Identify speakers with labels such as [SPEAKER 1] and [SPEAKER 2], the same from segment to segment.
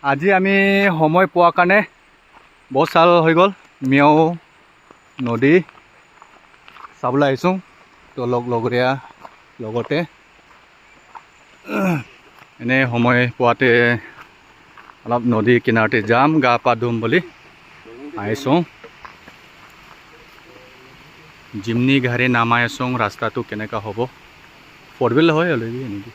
[SPEAKER 1] আজি আমি সময় পোৱাৰ কাৰণে বহুত চাল হৈ গ'ল মিয়াও নদী চাবলৈ আহিছোঁ তো লগৰীয়া লগতে এনে সময় পোৱাতে অলপ নদী কিনাৰতে যাম গা পা ধুম বুলি আহিছোঁ জিমনি গাড়ী নামাই আছোঁ ৰাস্তাটো কেনেকুৱা হ'ব ফৰবিল হয় অলৰেডি এনেকৈ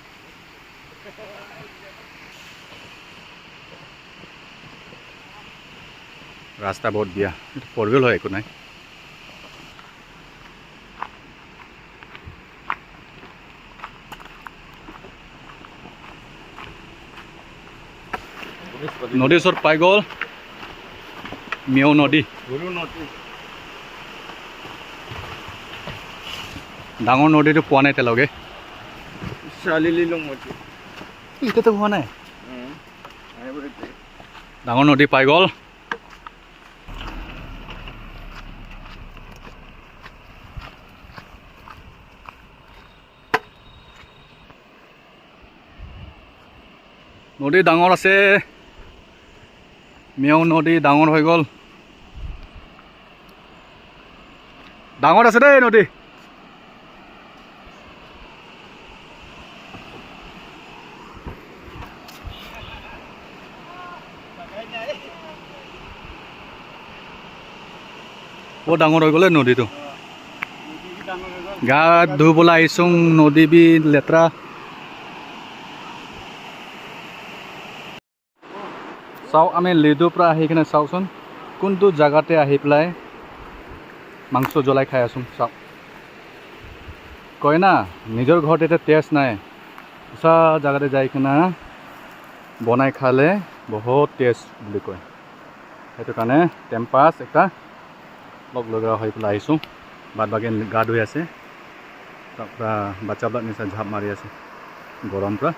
[SPEAKER 1] ৰাস্তা বহুত বিয়া ফৰবিল হয় একো নাই নদীৰ ওচৰত পাই গ'ল মিয়াও নদী ডাঙৰ নদীটো পোৱা নাই এতিয়ালৈকে এতিয়াতো হোৱা নাই ডাঙৰ নদী পাই গ'ল নদী ডাঙৰ আছে মিয়াও নদী ডাঙৰ হৈ গ'ল ডাঙৰ আছে দেই নদী বহুত ডাঙৰ হৈ গ'লে নদীটো গা ধুবলৈ আহিছোঁ নদী বি লেতেৰা চাওক আমি লিডুৰ পৰা আহি কিনে চাওকচোন কোনটো জেগাতে আহি পেলাই মাংস জ্বলাই খাই আছোঁ চাওক কয় না নিজৰ ঘৰত এতিয়া টেষ্ট নাই ওচৰ জেগাতে যাই কিনে বনাই খালে বহুত টেষ্ট বুলি কয় সেইটো কাৰণে টেম্পাছ এটা লগা হৈ পেলাই আহিছোঁ বাদ বাকী গা ধুই আছে তাৰপৰা বাচ্চাবিলাক নিচিনা ঝাপ মাৰি আছে গৰম পৰা